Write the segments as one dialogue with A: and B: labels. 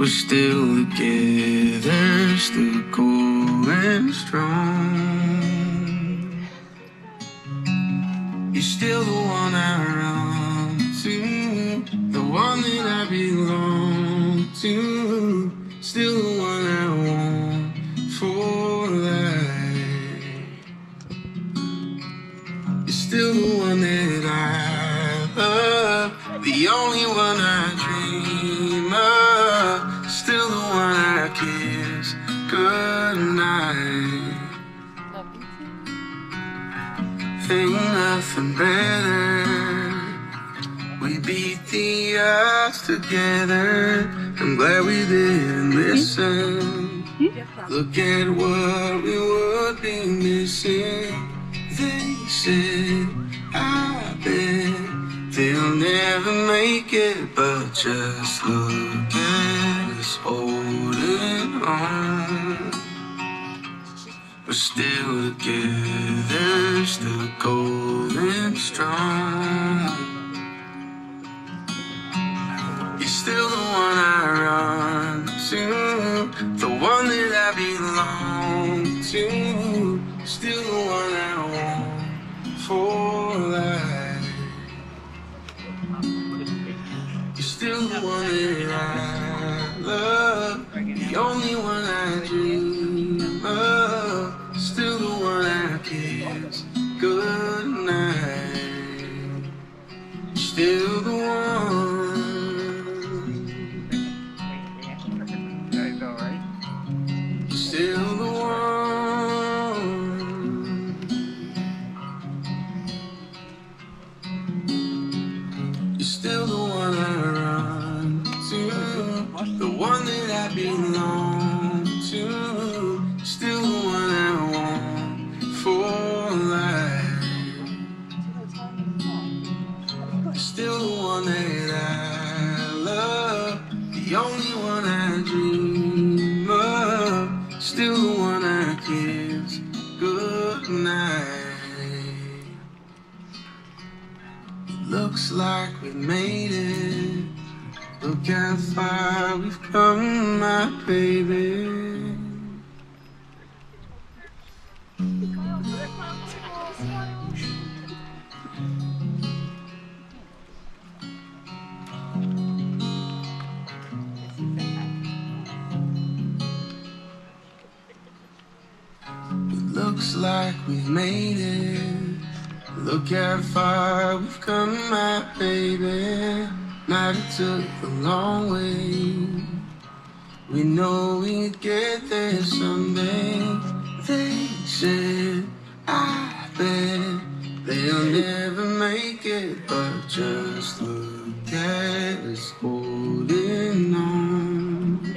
A: We're still together, still going strong. You're still the one I run to, the one that I belong to, still the one I want for life. You're still the one that I love, the only one I dream of, still the one I kiss goodnight. Ain't nothing better. We beat the odds together. I'm glad we didn't listen. Look at what we would be missing. They said, I bet they'll never make it, but just look at us holding on. We're still together, still going strong. You're still the one I run to, the one that I belong to, still the one I want for life. You're still the one that I love, the only one I dream of, still the one I kiss goodnight. Still the one. Still the one. You're still the one I run to, the one that I belong to, still the one I want for life. Still the one that I love, the only one I dream of, still the one I kiss goodnight. It looks like we made it. Look how far we've come, my baby. Looks like we've made it. Look how far we've come, my baby. Might have took a long way. We know we'd get there someday. They said, I bet they'll never make it, but just look at us holding on.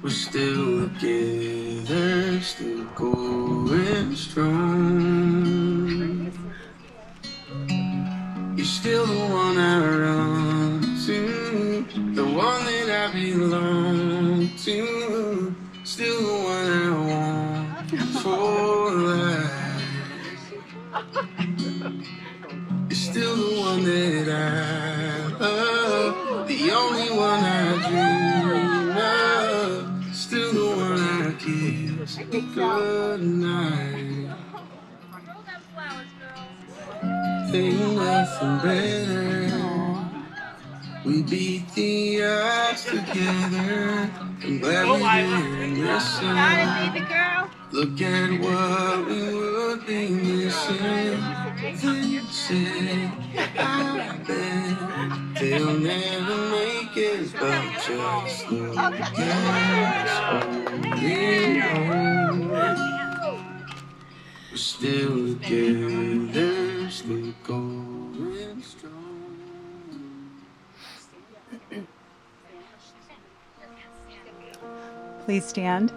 A: We're still together, still going strong. You're still the one I run to, the one that I belong to, still the one I want for life. You're still the one that I love, the only one I dream of, still the one I kiss goodnight. Ain't nothing better. We beat the odds together. I'm glad we didn't listen. Look at what we would be missing. They said, I bet they'll never make it, but just look at us holding on. We're still together, still going strong.
B: Please stand.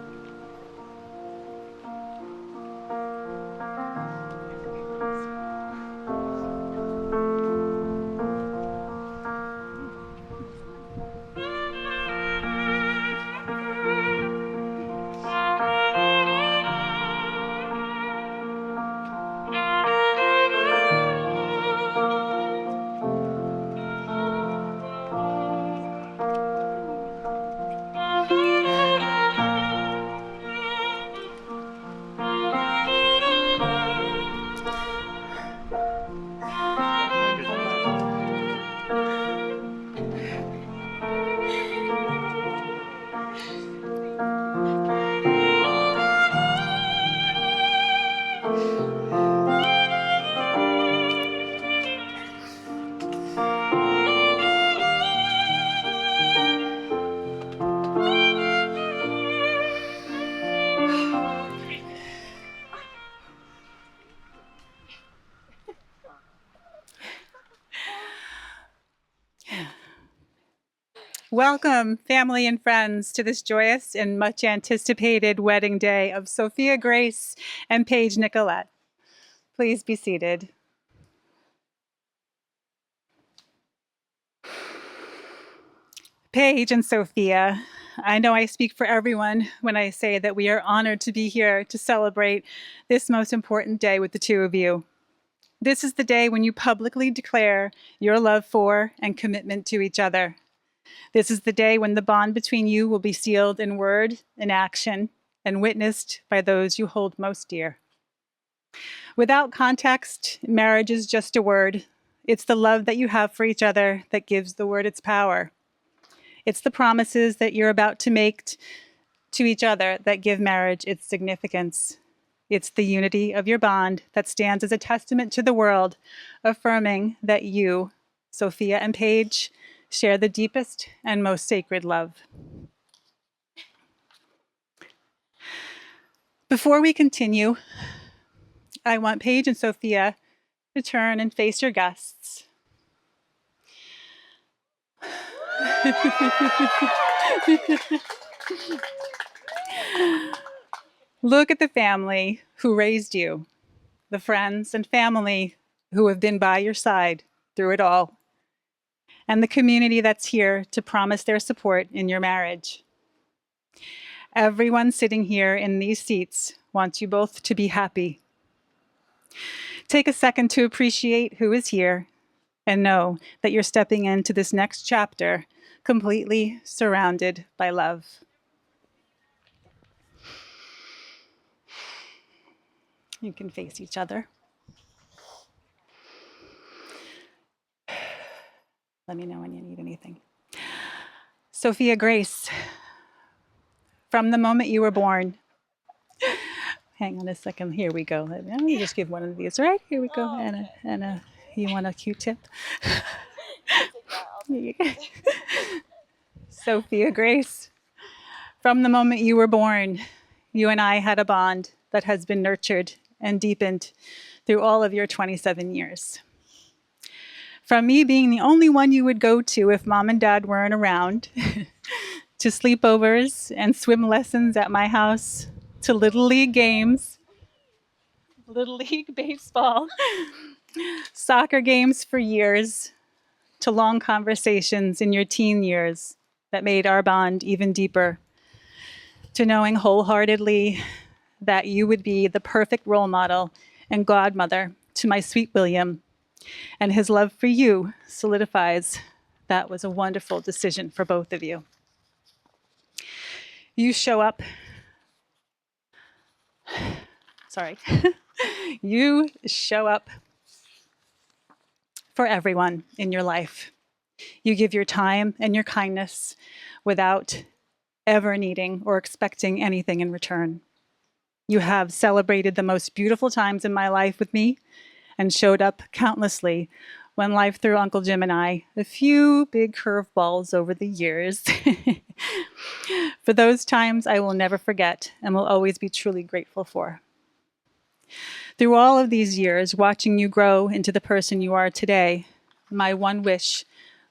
B: Welcome, family and friends, to this joyous and much anticipated wedding day of Sophia Grace and Paige Nicolette. Please be seated. Paige and Sophia, I know I speak for everyone when I say that we are honored to be here to celebrate this most important day with the two of you. This is the day when you publicly declare your love for and commitment to each other. This is the day when the bond between you will be sealed in word and action and witnessed by those you hold most dear. Without context, marriage is just a word. It's the love that you have for each other that gives the word its power. It's the promises that you're about to make to each other that give marriage its significance. It's the unity of your bond that stands as a testament to the world, affirming that you, Sophia and Paige, share the deepest and most sacred love. Before we continue, I want Paige and Sophia to turn and face your guests. Look at the family who raised you, the friends and family who have been by your side through it all, and the community that's here to promise their support in your marriage. Everyone sitting here in these seats wants you both to be happy. Take a second to appreciate who is here and know that you're stepping into this next chapter completely surrounded by love. You can face each other. Let me know when you need anything. Sophia Grace, from the moment you were born, hang on a second, here we go. Let me just give one of these, right? Here we go, Anna, you want a Q-tip? Sophia Grace, from the moment you were born, you and I had a bond that has been nurtured and deepened through all of your 27 years. From me being the only one you would go to if mom and dad weren't around, to sleepovers and swim lessons at my house, to Little League games, Little League baseball, soccer games for years, to long conversations in your teen years that made our bond even deeper, to knowing wholeheartedly that you would be the perfect role model and godmother to my sweet William, and his love for you solidifies that was a wonderful decision for both of you. You show up, you show up for everyone in your life. You give your time and your kindness without ever needing or expecting anything in return. You have celebrated the most beautiful times in my life with me and showed up countlessly when life threw Uncle Jim and I a few big curveballs over the years. For those times I will never forget and will always be truly grateful for. Through all of these years, watching you grow into the person you are today, my one wish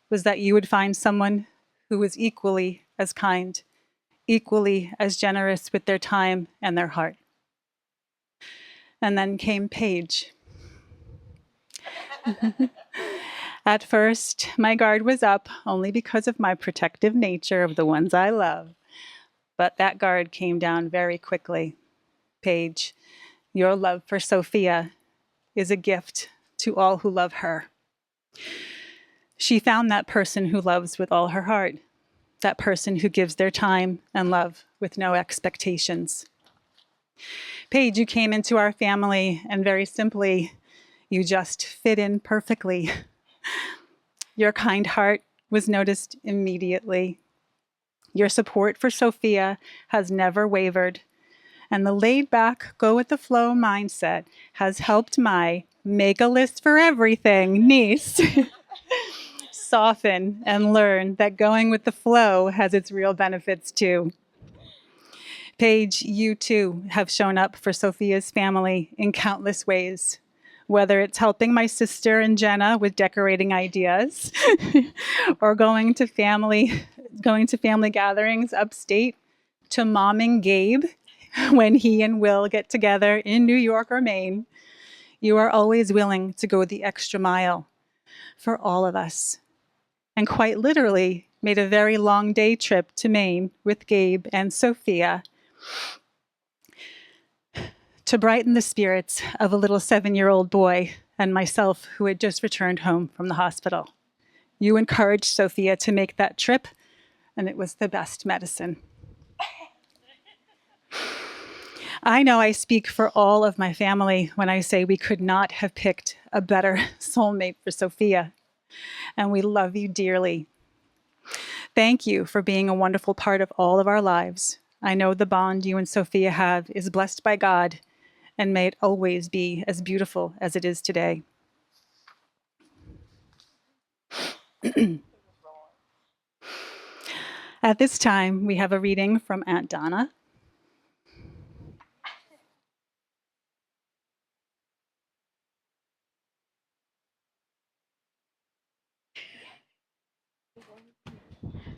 B: was that you would find someone who was equally as kind, equally as generous with their time and their heart. And then came Paige. At first, my guard was up only because of my protective nature of the ones I love. But that guard came down very quickly. Paige, your love for Sophia is a gift to all who love her. She found that person who loves with all her heart, that person who gives their time and love with no expectations. Paige, you came into our family, and very simply, you just fit in perfectly. Your kind heart was noticed immediately. Your support for Sophia has never wavered, and the laid-back, go-with-the-flow mindset has helped my make a list for everything niece soften and learn that going with the flow has its real benefits too. Paige, you too have shown up for Sophia's family in countless ways, whether it's helping my sister and Jenna with decorating ideas or going to family going to family gatherings upstate, to momming Gabe when he and Will get together in New York or Maine. You are always willing to go the extra mile for all of us, and quite literally made a very long day trip to Maine with Gabe and Sophia to brighten the spirits of a little 7-year-old boy and myself who had just returned home from the hospital. You encouraged Sophia to make that trip, and it was the best medicine. I know I speak for all of my family when I say we could not have picked a better soulmate for Sophia, and we love you dearly. Thank you for being a wonderful part of all of our lives. I know the bond you and Sophia have is blessed by God, and may it always be as beautiful as it is today. At this time, we have a reading from Aunt Donna.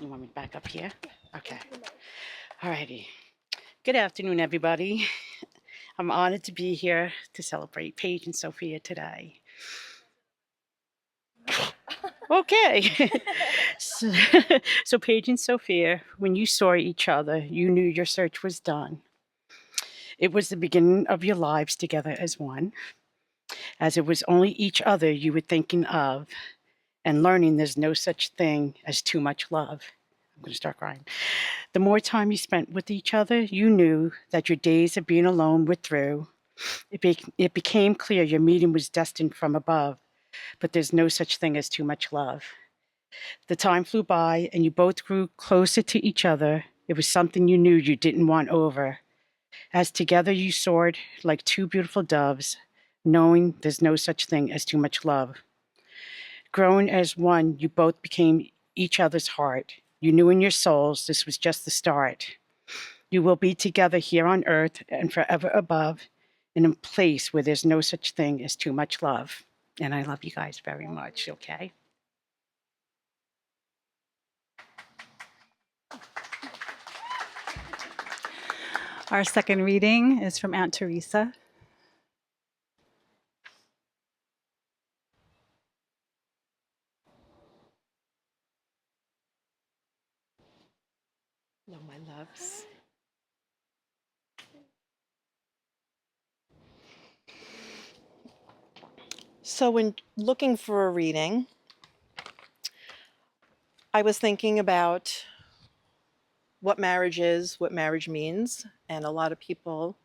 C: You want me to back up here? Okay. All righty. Good afternoon, everybody. I'm honored to be here to celebrate Paige and Sophia today. Okay. so Paige and Sophia, when you saw each other, you knew your search was done. It was the beginning of your lives together as one, as it was only each other you were thinking of, and learning there's no such thing as too much love. I'm going to start crying. The more time you spent with each other, you knew that your days of being alone were through. It became clear your meeting was destined from above, but there's no such thing as too much love. The time flew by, and you both grew closer to each other. It was something you knew you didn't want over. As together you soared like two beautiful doves, knowing there's no such thing as too much love. Growing as one, you both became each other's heart. You knew in your souls this was just the start. You will be together here on earth and forever above, in a place where there's no such thing as too much love. And I love you guys very much, okay?
B: Our second reading is from Aunt Teresa.
C: Hello, my loves.
D: So when looking for a reading, I was thinking about what marriage is, what marriage means, and a lot of people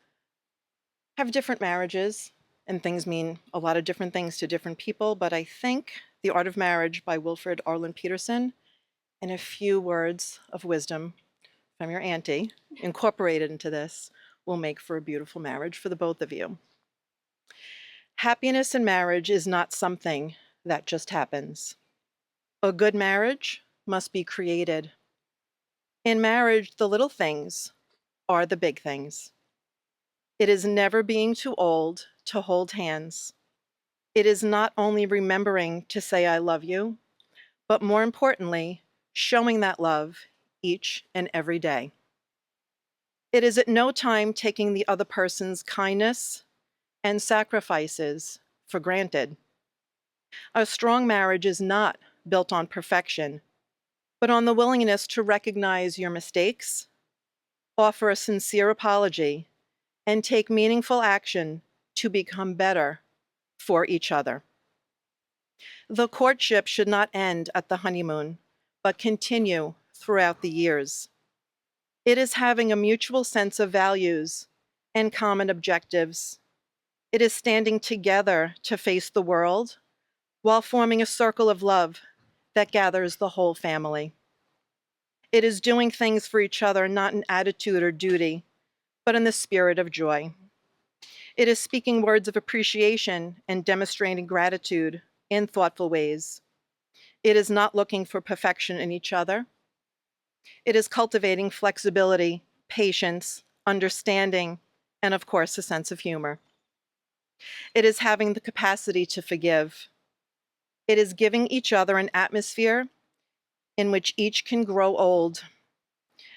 D: have different marriages and things mean a lot of different things to different people, but I think The Art of Marriage by Wilfred Arlen Peterson and a few words of wisdom from your auntie incorporated into this will make for a beautiful marriage for the both of you. Happiness in marriage is not something that just happens. A good marriage must be created. In marriage, the little things are the big things. It is never being too old to hold hands. It is not only remembering to say I love you, but more importantly, showing that love each and every day. It is at no time taking the other person's kindness and sacrifices for granted. A strong marriage is not built on perfection, but on the willingness to recognize your mistakes, offer a sincere apology, and take meaningful action to become better for each other. The courtship should not end at the honeymoon, but continue throughout the years. It is having a mutual sense of values and common objectives. It is standing together to face the world while forming a circle of love that gathers the whole family. It is doing things for each other, not in attitude or duty, but in the spirit of joy. It is speaking words of appreciation and demonstrating gratitude in thoughtful ways. It is not looking for perfection in each other. It is cultivating flexibility, patience, understanding, and of course, a sense of humor. It is having the capacity to forgive. It is giving each other an atmosphere in which each can grow old.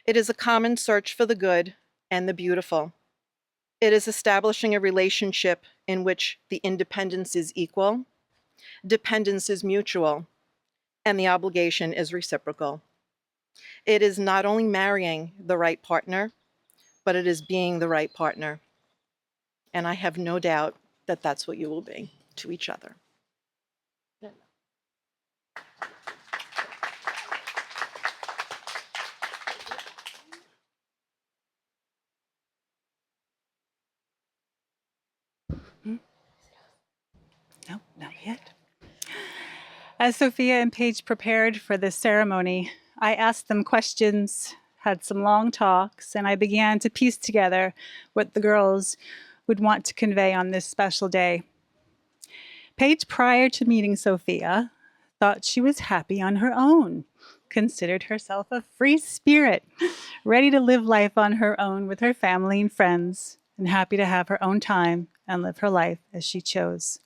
D: It is a common search for the good and the beautiful. It is establishing a relationship in which the independence is equal, dependence is mutual, and the obligation is reciprocal. It is not only marrying the right partner, but it is being the right partner. And I have no doubt that that's what you will be to each other.
B: No, not yet. As Sophia and Paige prepared for this ceremony, I asked them questions, had some long talks, and I began to piece together what the girls would want to convey on this special day. Paige, prior to meeting Sophia, thought she was happy on her own, considered herself a free spirit, ready to live life on her own with her family and friends, and happy to have her own time and live her life as she chose.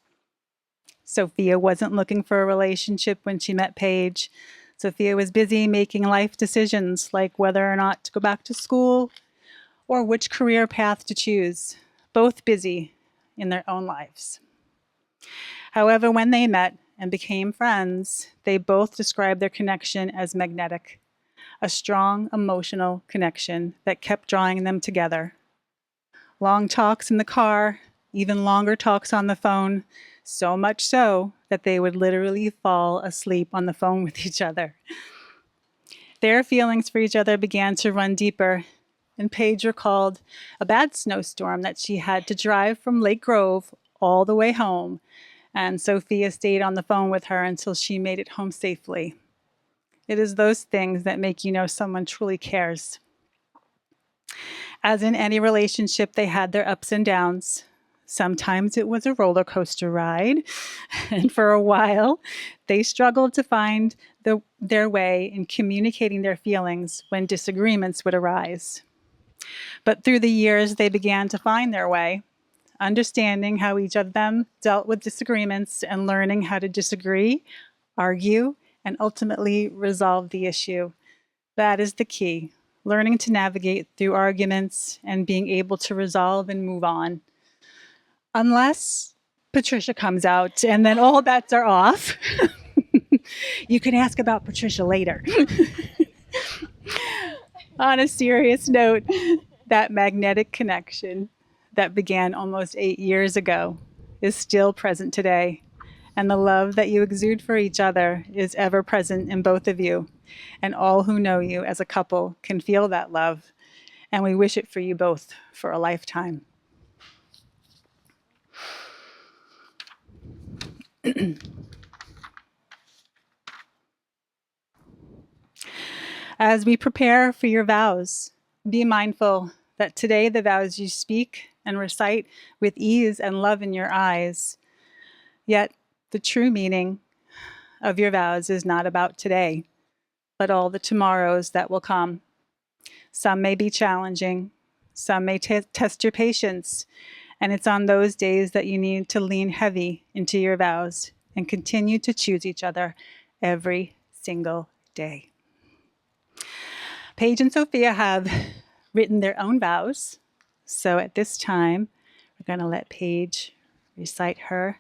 B: Sophia wasn't looking for a relationship when she met Paige. Sophia was busy making life decisions like whether or not to go back to school or which career path to choose, both busy in their own lives. However, when they met and became friends, they both described their connection as magnetic, a strong emotional connection that kept drawing them together. Long talks in the car, even longer talks on the phone, so much so that they would literally fall asleep on the phone with each other. Their feelings for each other began to run deeper, and Paige recalled a bad snowstorm that she had to drive from Lake Grove all the way home, and Sophia stayed on the phone with her until she made it home safely. It is those things that make you know someone truly cares. As in any relationship, they had their ups and downs. Sometimes it was a roller coaster ride, and for a while, they struggled to find their way in communicating their feelings when disagreements would arise. But through the years, they began to find their way, understanding how each of them dealt with disagreements and learning how to disagree, argue, and ultimately resolve the issue. That is the key, learning to navigate through arguments and being able to resolve and move on. Unless Patricia comes out and then all bets are off. You can ask about Patricia later. On a serious note, that magnetic connection that began almost 8 years ago is still present today. And the love that you exude for each other is ever present in both of you. And all who know you as a couple can feel that love. And we wish it for you both for a lifetime. As we prepare for your vows, be mindful that today the vows you speak and recite with ease and love in your eyes. Yet the true meaning of your vows is not about today, but all the tomorrows that will come. Some may be challenging, some may test your patience, and it's on those days that you need to lean heavy into your vows and continue to choose each other every single day. Paige and Sophia have written their own vows. So at this time, we're going to let Paige recite her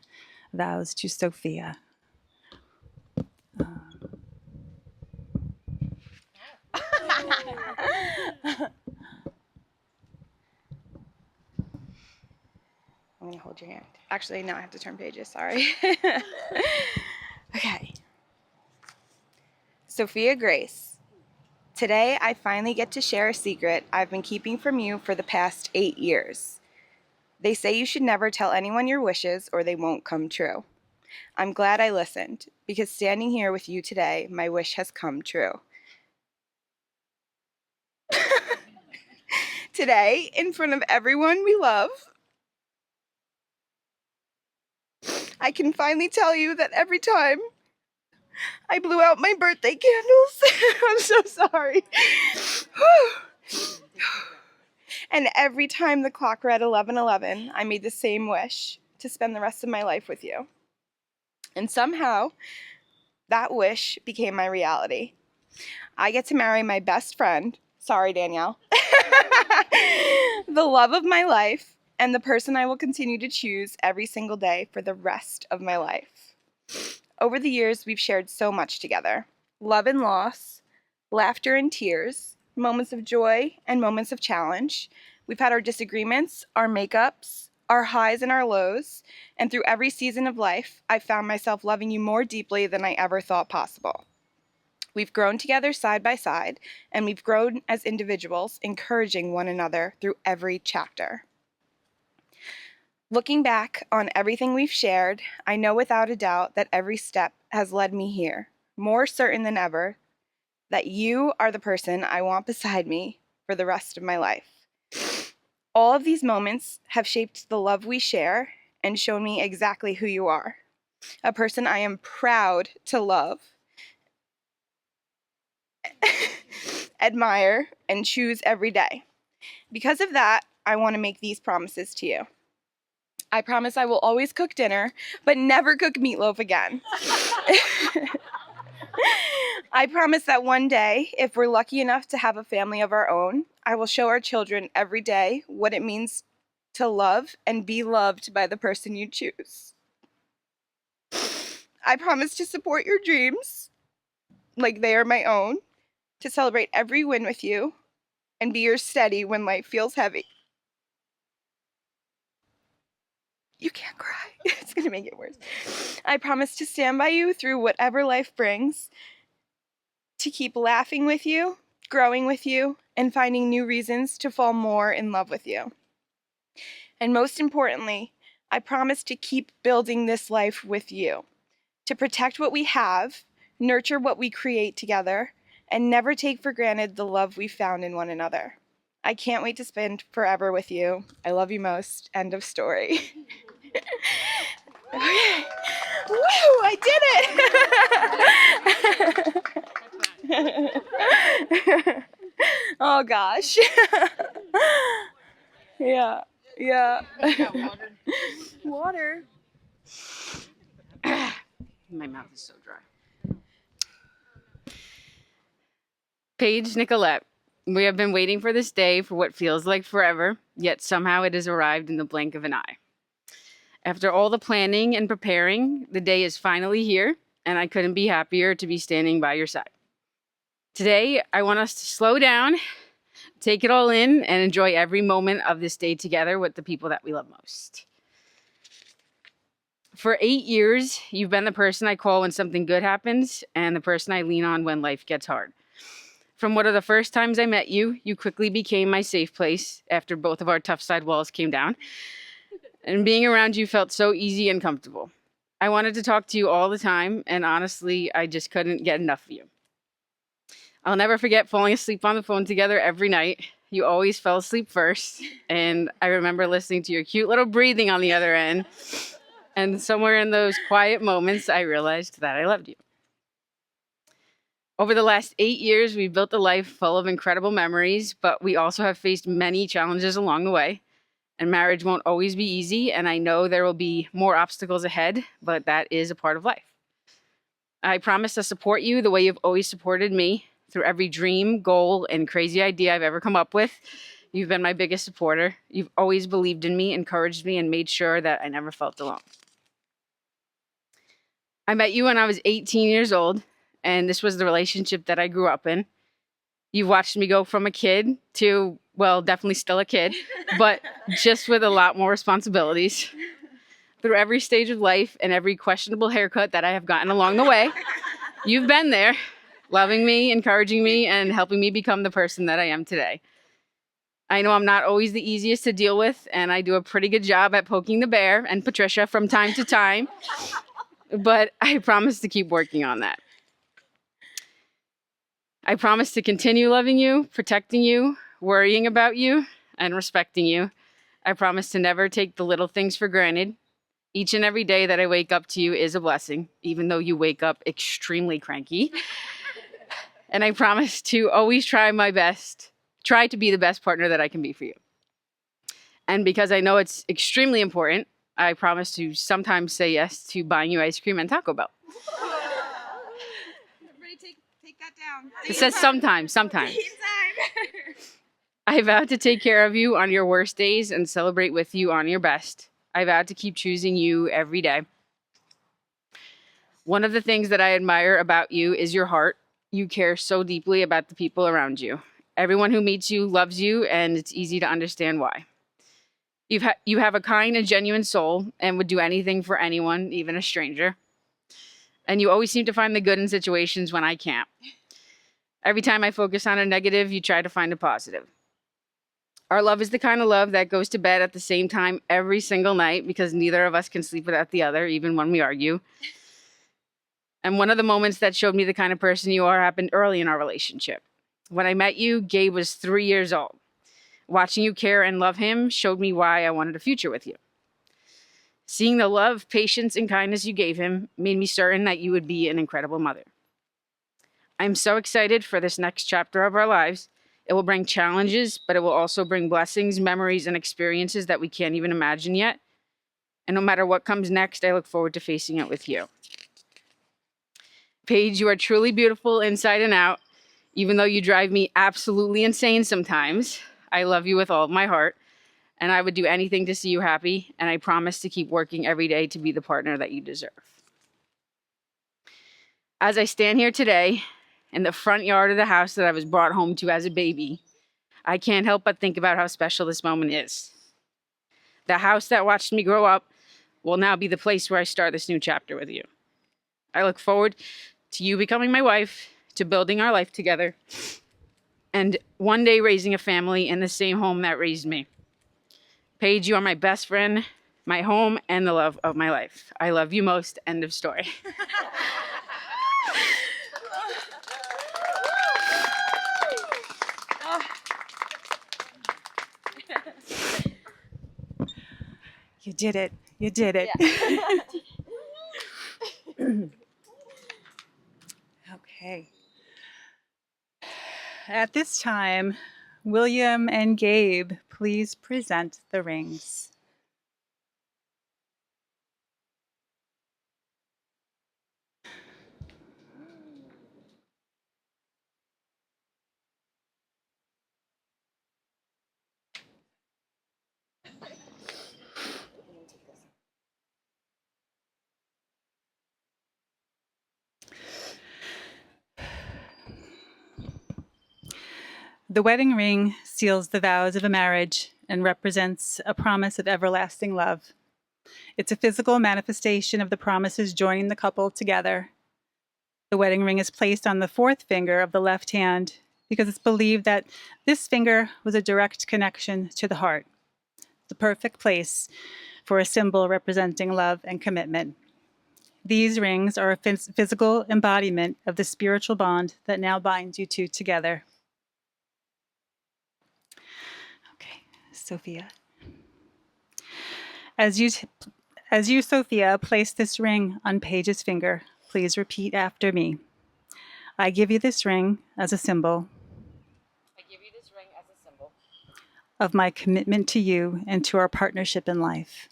B: vows to Sophia.
E: I'm going to hold your hand. Actually, no, I have to turn pages. Sorry. Okay. Sophia Grace. Today, I finally get to share a secret I've been keeping from you for the past 8 years. They say you should never tell anyone your wishes or they won't come true. I'm glad I listened, because standing here with you today, my wish has come true. Today, in front of everyone we love, I can finally tell you that every time I blew out my birthday candles, I'm so sorry. And every time the clock read 11:11, I made the same wish to spend the rest of my life with you. And somehow, that wish became my reality. I get to marry my best friend. Sorry, Danielle. The love of my life, and the person I will continue to choose every single day for the rest of my life. Over the years, we've shared so much together. Love and loss, laughter and tears, moments of joy and moments of challenge. We've had our disagreements, our makeups, our highs and our lows, and through every season of life, I found myself loving you more deeply than I ever thought possible. We've grown together side by side, and we've grown as individuals, encouraging one another through every chapter. Looking back on everything we've shared, I know without a doubt that every step has led me here, more certain than ever that you are the person I want beside me for the rest of my life. All of these moments have shaped the love we share and shown me exactly who you are, a person I am proud to love, admire, and choose every day. Because of that, I want to make these promises to you. I promise I will always cook dinner, but never cook meatloaf again. I promise that one day, if we're lucky enough to have a family of our own, I will show our children every day what it means to love and be loved by the person you choose. I promise to support your dreams like they are my own, to celebrate every win with you, and be your steady when life feels heavy. You can't cry. It's going to make it worse. I promise to stand by you through whatever life brings, to keep laughing with you, growing with you, and finding new reasons to fall more in love with you. And most importantly, I promise to keep building this life with you, to protect what we have, nurture what we create together, and never take for granted the love we found in one another. I can't wait to spend forever with you. I love you most. End of story. Okay. Woo! I did it! Oh gosh. Yeah. Water.
F: My mouth is so dry. Paige, Nicolette, we have been waiting for this day for what feels like forever, yet somehow it has arrived in the blink of an eye. After all the planning and preparing, the day is finally here, and I couldn't be happier to be standing by your side. Today, I want us to slow down, take it all in, and enjoy every moment of this day together with the people that we love most. For 8 years, you've been the person I call when something good happens and the person I lean on when life gets hard. From one of the first times I met you, you quickly became my safe place after both of our tough side walls came down. And being around you felt so easy and comfortable. I wanted to talk to you all the time, and honestly, I just couldn't get enough of you. I'll never forget falling asleep on the phone together every night. You always fell asleep first, and I remember listening to your cute little breathing on the other end. And somewhere in those quiet moments, I realized that I loved you. Over the last 8 years, we've built a life full of incredible memories, but we also have faced many challenges along the way. And marriage won't always be easy, and I know there will be more obstacles ahead, but that is a part of life. I promise to support you the way you've always supported me through every dream, goal, and crazy idea I've ever come up with. You've been my biggest supporter. You've always believed in me, encouraged me, and made sure that I never felt alone. I met you when I was 18 years old, and this was the relationship that I grew up in. You've watched me go from a kid to, well, definitely still a kid, but just with a lot more responsibilities. Through every stage of life and every questionable haircut that I have gotten along the way, you've been there, loving me, encouraging me, and helping me become the person that I am today. I know I'm not always the easiest to deal with, and I do a pretty good job at poking the bear and Patricia from time to time, but I promise to keep working on that. I promise to continue loving you, protecting you, worrying about you, and respecting you. I promise to never take the little things for granted. Each and every day that I wake up to you is a blessing, even though you wake up extremely cranky. And I promise to always try my best, try to be the best partner that I can be for you. And because I know it's extremely important, I promise to sometimes say yes to buying you ice cream and Taco Bell.
E: Everybody take that down.
F: It says sometimes. I vow to take care of you on your worst days and celebrate with you on your best. I vow to keep choosing you every day. One of the things that I admire about you is your heart. You care so deeply about the people around you. Everyone who meets you loves you, and it's easy to understand why. You have a kind and genuine soul and would do anything for anyone, even a stranger. And you always seem to find the good in situations when I can't. Every time I focus on a negative, you try to find a positive. Our love is the kind of love that goes to bed at the same time every single night because neither of us can sleep without the other, even when we argue. And one of the moments that showed me the kind of person you are happened early in our relationship. When I met you, Gabe was 3 years old. Watching you care and love him showed me why I wanted a future with you. Seeing the love, patience, and kindness you gave him made me certain that you would be an incredible mother. I'm so excited for this next chapter of our lives. It will bring challenges, but it will also bring blessings, memories, and experiences that we can't even imagine yet. And no matter what comes next, I look forward to facing it with you. Paige, you are truly beautiful inside and out. Even though you drive me absolutely insane sometimes, I love you with all of my heart, and I would do anything to see you happy, and I promise to keep working every day to be the partner that you deserve. As I stand here today, in the front yard of the house that I was brought home to as a baby, I can't help but think about how special this moment is. The house that watched me grow up will now be the place where I start this new chapter with you. I look forward to you becoming my wife, to building our life together, and one day raising a family in the same home that raised me. Paige, you are my best friend, my home, and the love of my life. I love you most. End of story.
B: You did it. You did it. Okay. At this time, William and Gabe, please present the rings. The wedding ring seals the vows of a marriage and represents a promise of everlasting love. It's a physical manifestation of the promises joining the couple together. The wedding ring is placed on the fourth finger of the left hand because it's believed that this finger was a direct connection to the heart, the perfect place for a symbol representing love and commitment. These rings are a physical embodiment of the spiritual bond that now binds you two together. Okay, Sophia. As you, Sophia, place this ring on Paige's finger, please repeat after me. I give you this ring as a symbol of my commitment to you and to our partnership in life.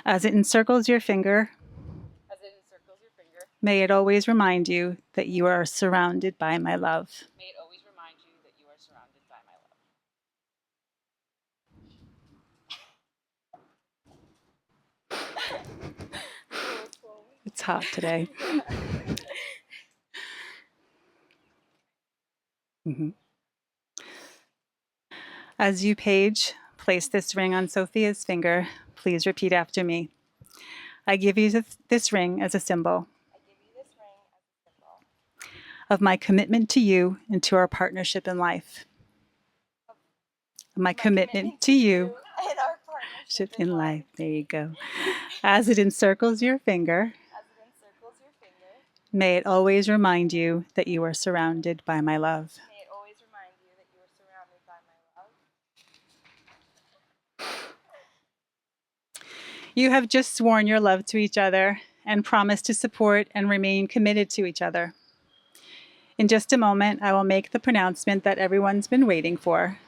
B: As it encircles your finger, may it always remind you that you are surrounded by my love. It's hot today. As you, Paige, place this ring on Sophia's finger, please repeat after me. I give you this ring as a symbol of my commitment to you and to our partnership in life. My commitment to you and our partnership in life. There you go. As it encircles your finger, may it always remind you that you are surrounded by my love. You have just sworn your love to each other and promised to support and remain committed to each other. In just a moment, I will make the pronouncement that everyone's been waiting for.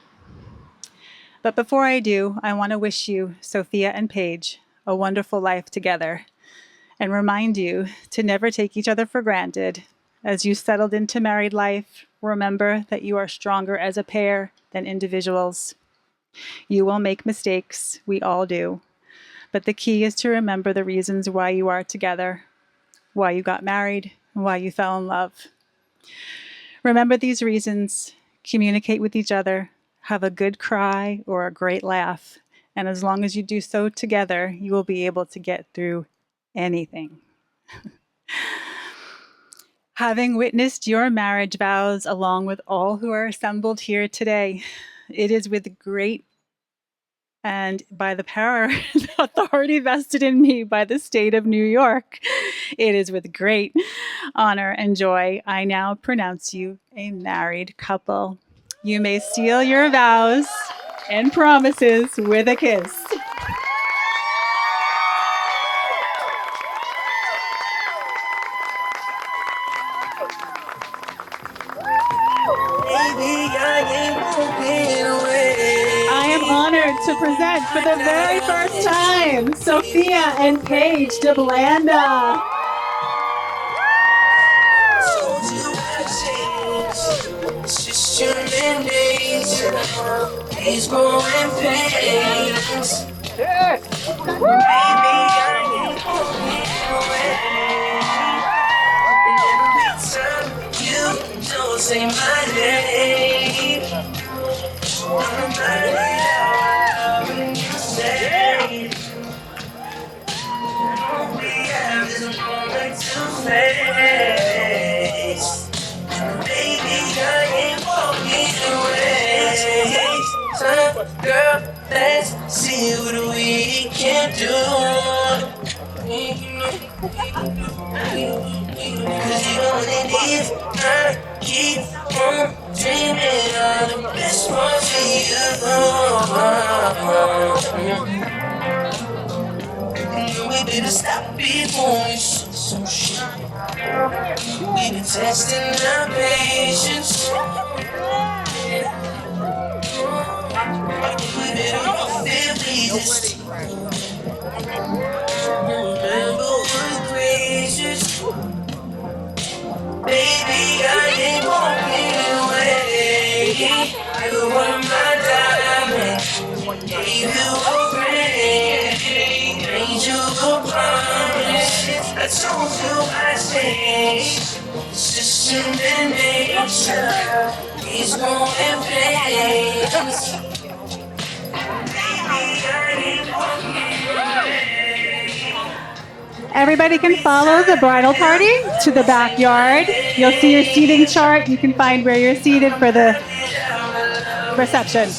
B: But before I do, I want to wish you, Sophia and Paige, a wonderful life together. and remind you to never take each other for granted. As you settled into married life, remember that you are stronger as a pair than individuals. You will make mistakes, we all do. But the key is to remember the reasons why you are together, why you got married, and why you fell in love. Remember these reasons, communicate with each other, have a good cry or a great laugh, and as long as you do so together, you will be able to get through anything. Having witnessed your marriage vows along with all who are assembled here today, it is with great and by the power, the authority vested in me by the state of New York, it is with great honor and joy I now pronounce you a married couple. You may seal your vows and promises with a kiss. I am honored to present for the very first time Sophia and Paige DeBlanda.
A: Just human nature, he's growing pains. Baby, I ain't walking away. And every time you don't say my name, I'm reminded how I love when you say, all we have is a moment to face. Baby, I ain't walking away. So, girl, let's see what we can do. Cause you know what it is, I keep on dreaming of the best ones for you. We better stop before we shoot some shit. We been testing our patience. We better all feel this. Remember we're gracious. Baby, I ain't walking away. You were my diamond. Gave you a ring. Made you a promise. I told you I stayed. It's just human nature. He's going pains. Baby, I ain't walking away.
B: Everybody can follow the bridal party to the backyard. You'll see your seating chart. You can find where you're seated for the reception.